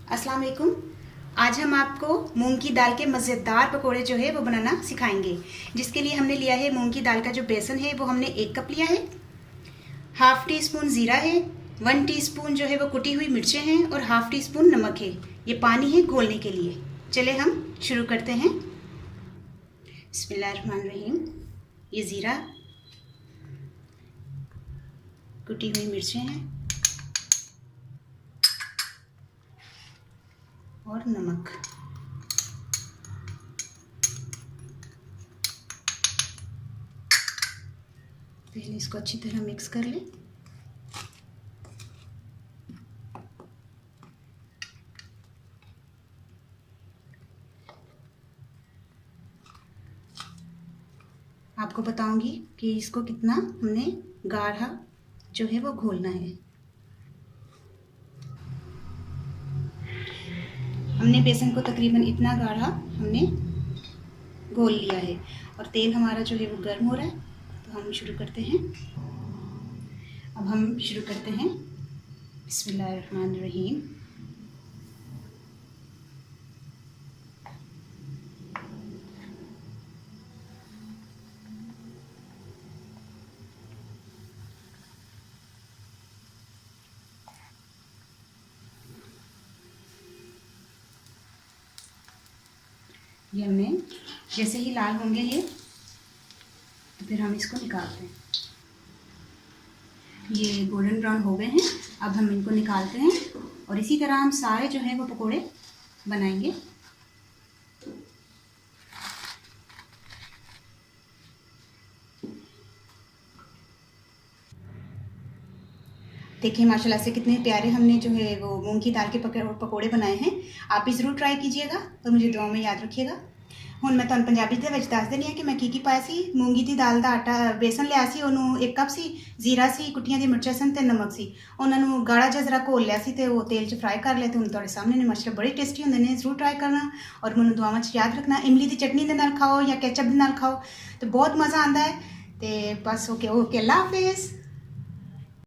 अस्सलाम वालेकुम। आज हम आपको मूंग की दाल के मज़ेदार पकोड़े जो है वो बनाना सिखाएंगे। जिसके लिए हमने लिया है मूंग की दाल का जो बेसन है वो हमने 1 कप लिया है। हाफ टी स्पून ज़ीरा है, 1 टीस्पून जो है वो कुटी हुई मिर्चें हैं और हाफ टी स्पून नमक है। ये पानी है घोलने के लिए। चले हम शुरू करते हैं। बिस्मिल्लाहिर्रहमानिर्रहीम। ये ज़ीरा, कुटी हुई मिर्चें हैं और नमक। पहले इसको अच्छी तरह मिक्स कर लें। आपको बताऊंगी कि इसको कितना हमने गाढ़ा जो है वो घोलना है। हमने बेसन को तकरीबन इतना गाढ़ा हमने घोल लिया है और तेल हमारा जो है वो गर्म हो रहा है, तो हम शुरू करते हैं। अब हम शुरू करते हैं। बिस्मिल्लाहिर्रहमानिर्रहीम। ये हमने जैसे ही लाल होंगे ये, तो फिर हम इसको निकालते हैं। ये गोल्डन ब्राउन हो गए हैं, अब हम इनको निकालते हैं और इसी तरह हम सारे जो हैं वो पकोड़े बनाएंगे। देखिए माशाल्लाह से कितने प्यारे हमने जो है वो मूंग की दाल के पकोड़े बनाए हैं। आप भी ज़रूर ट्राई कीजिएगा और मुझे दुआ में याद रखिएगा। ਹੁਣ मैं ਤੁਹਾਨੂੰ ਪੰਜਾਬੀ ਦੇ ਵਿੱਚ ਦੱਸ ਦਿੰਦੀ ਹਾਂ ਕਿ ਮੈਂ ਕੀ ਪਾਇਆ ਸੀ। ਮੂੰਗੀ ਦੀ ਦਾਲ ਦਾ ਆਟਾ ਬੇਸਨ ਲਿਆ ਸੀ, ਉਹਨੂੰ 1 ਕੱਪ ਸੀ, ਜ਼ੀਰਾ ਸੀ, ਕੁੱਟੀਆਂ ਦੀਆਂ ਮਿਰਚਾਂ ਸਨ ਤੇ ਨਮਕ ਸੀ। ਉਹਨਾਂ ਨੂੰ ਗਾੜਾ ਜਿਹਾ ਜ਼ਰਾ ਘੋਲ ਲਿਆ ਸੀ ਤੇ ਉਹ ਤੇਲ 'ਚ ਫਰਾਈ ਕਰ ਲਿਆ ਤੇ ਹੁਣ ਤੁਹਾਡੇ ਸਾਹਮਣੇ ਨੇ। ਮਾਸ਼ਾਅੱਲਾ ਬੜੇ ਟੇਸਟੀ ਹੁੰਦੇ ਨੇ, ਜ਼ਰੂਰ ਟਰਾਈ ਕਰਨਾ ਔਰ ਮੈਨੂੰ ਦੁਆਵਾਂ 'ਚ ਯਾਦ ਰੱਖਣਾ। ਇਮਲੀ ਦੀ ਚਟਨੀ ਦੇ ਨਾਲ ਖਾਓ ਜਾਂ ਕੈਚਅਪ ਦੇ ਨਾਲ ਖਾਓ ਤੇ ਬਹੁਤ ਮਜ਼ਾ ਆਉਂਦਾ ਹੈ। ਤੇ ਬਸ ਓਕੇ ਅੱਲਾ ਹਾਫਿਜ਼।